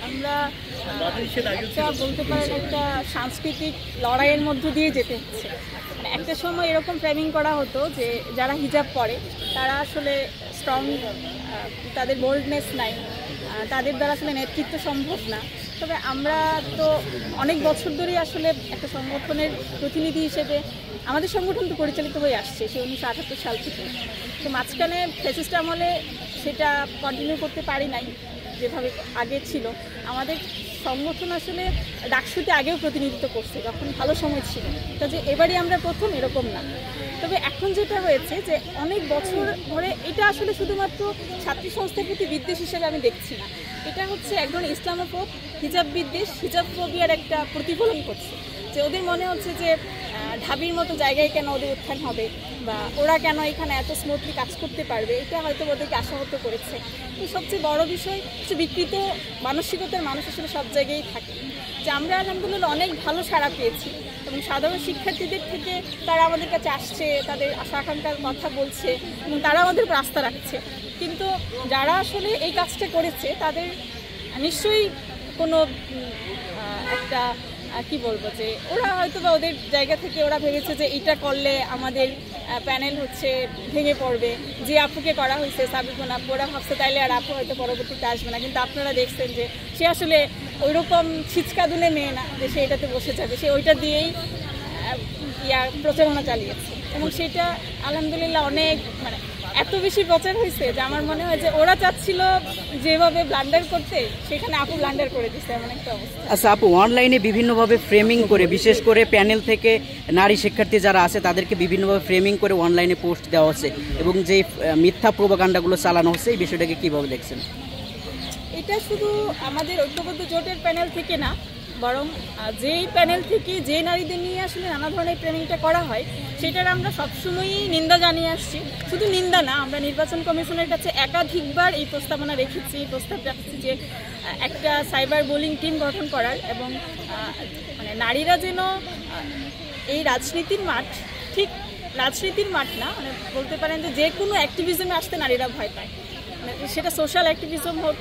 আমরা একটা বলতে পারেন একটা সাংস্কৃতিক লড়াইয়ের মধ্য দিয়ে যেতে হচ্ছে। মানে একটা সময় এরকম ফ্রেমিং করা হতো যে যারা হিজাব পরে তারা আসলে স্ট্রং, তাদের বোল্ডনেস নাই, তাদের দ্বারা আসলে নেতৃত্ব সম্ভব না। তবে আমরা তো অনেক বছর ধরেই আসলে একটা সংগঠনের প্রতিনিধি হিসেবে আমাদের সংগঠন তো পরিচালিত হয়ে আসছে সেই 1978 সাল থেকে। তো মাঝখানে ফ্যাসিস্ট আমলে সেটা কন্টিনিউ করতে পারি নাই যেভাবে আগে ছিল। আমাদের সংগঠন আসলে ডাকসুতে আগেও প্রতিনিধিত্ব করছে যখন ভালো সময় ছিল, কাজে এবারই আমরা প্রথম এরকম না। তবে এখন যেটা হয়েছে যে অনেক বছর ধরে এটা আসলে শুধুমাত্র ছাত্রী সংস্থার প্রতি বিদ্বেষ হিসেবে আমি দেখছি না, এটা হচ্ছে এক ধরনের ইসলামোফোব, হিজাব বিদ্বেষ, হিজাব ফোবিয়ার একটা প্রতিফলন করছে। যে ওদের মনে হচ্ছে যে ঢাবির মতো জায়গায় কেন ওদের উত্থান হবে বা ওরা কেন এখানে এত স্মুথলি কাজ করতে পারবে, এটা হয়তো ওদেরকে আশাহত করেছে। তো সবচেয়ে বড় বিষয় হচ্ছে বিকৃত মানসিকতার মানুষ আসলে সব জায়গায় থাকে। যে আমরা আলহামদুলিল্লাহ অনেক ভালো সাড়া পেয়েছি এবং সাধারণ শিক্ষার্থীদের থেকে তারা আমাদের কাছে আসছে, তাদের আশা আকাঙ্ক্ষার কথা বলছে এবং তারা আমাদের উপর আস্থা রাখছে। কিন্তু যারা আসলে এই কাজটা করেছে তাদের নিশ্চয়ই কোনো একটা কি বলবো যে ওরা হয়তো বা ওদের জায়গা থেকে ওরা ভেবেছে যে এটা করলে আমাদের প্যানেল হচ্ছে ভেঙে পড়বে। যে আপুকে করা হয়েছে সাবিকুন আপু, ওরা ভাবছে তাইলে আর আপু হয়তো পরবর্তীতে আসবে না। কিন্তু আপনারা দেখছেন যে সে আসলে ওইরকম ছিচকাদুনে মেয়ে না যে সে এটাতে বসে যাবে, সে ওইটা দিয়েই প্রচারণা চালিয়েছে এবং সেটা আলহামদুলিল্লাহ অনেক মানে এত বেশি প্রচার হয়েছে যে আমার মনে হয় যে ওরা চাচ্ছিল যেভাবে ব্লান্ডার করতে সেখানে আপু ব্লান্ডার করে দিচ্ছে এমন একটা অবস্থা। আচ্ছা আপু, অনলাইনে বিভিন্নভাবে ফ্রেমিং করে, বিশেষ করে প্যানেল থেকে নারী শিক্ষার্থী যারা আছে তাদেরকে বিভিন্নভাবে ফ্রেমিং করে অনলাইনে পোস্ট দেওয়া হচ্ছে এবং যে মিথ্যা প্রোপাগান্ডাগুলো চালানো হচ্ছে এই বিষয়টাকে কীভাবে দেখছেন? এটা শুধু আমাদের ঐক্যবদ্ধ জোটের প্যানেল থেকে না, বরং যেই প্যানেল থেকে যে নারীদের নিয়ে আসলে নানা ধরনের ট্রেনিংটা করা হয় সেটার আমরা সবসময়ই নিন্দা জানিয়ে আসছি। শুধু নিন্দা না, আমরা নির্বাচন কমিশনের কাছে একাধিকবার এই প্রস্তাবনা রেখেছি, প্রস্তাব রাখছি যে একটা সাইবার বুলিং টিম গঠন করার এবং মানে নারীরা যেন এই রাজনীতির মাঠ, ঠিক রাজনীতির মাঠ না, মানে বলতে পারেন যে কোনো অ্যাক্টিভিজমে আসতে নারীরা ভয় পায়, মানে সেটা সোশ্যাল অ্যাক্টিভিজম হোক,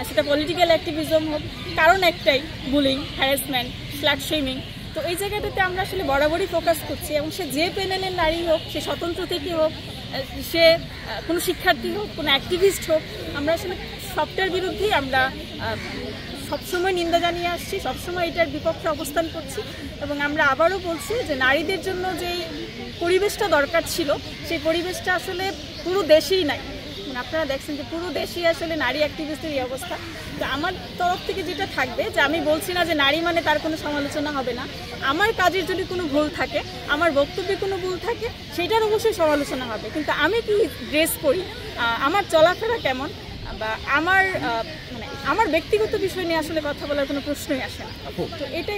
সেটা পলিটিক্যাল অ্যাক্টিভিজম হোক, কারণ একটাই বুলিং, হ্যারাসমেন্ট, স্ল্যাট শেমিং। তো এই জায়গাটাতে আমরা আসলে বরাবরই ফোকাস করছি এবং সে যে প্যানেলের নারী হোক, সে স্বতন্ত্র থেকে হোক, সে কোনো শিক্ষার্থী হোক, কোনো অ্যাক্টিভিস্ট হোক, আমরা আসলে সবটার বিরুদ্ধেই আমরা সবসময় নিন্দা জানিয়ে আসছি, সবসময় এটার বিপক্ষে অবস্থান করছি এবং আমরা আবারও বলছি যে নারীদের জন্য যেই পরিবেশটা দরকার ছিল সেই পরিবেশটা আসলে পুরো দেশেই নাই। আপনারা দেখছেন যে পুরো দেশই আসলে নারী অ্যাক্টিভিস্টের এই অবস্থা। তো আমার তরফ থেকে যেটা থাকবে যে আমি বলছি না যে নারী মানে তার কোনো সমালোচনা হবে না, আমার কাজের যদি কোনো ভুল থাকে, আমার বক্তব্যে কোনো ভুল থাকে, সেটার অবশ্যই সমালোচনা হবে। কিন্তু আমি কি ড্রেস করি, আমার চলাফেরা কেমন বা আমার মানে আমার ব্যক্তিগত বিষয় নিয়ে আসলে কথা বলার কোনো প্রশ্নই আসে না। তো এটাই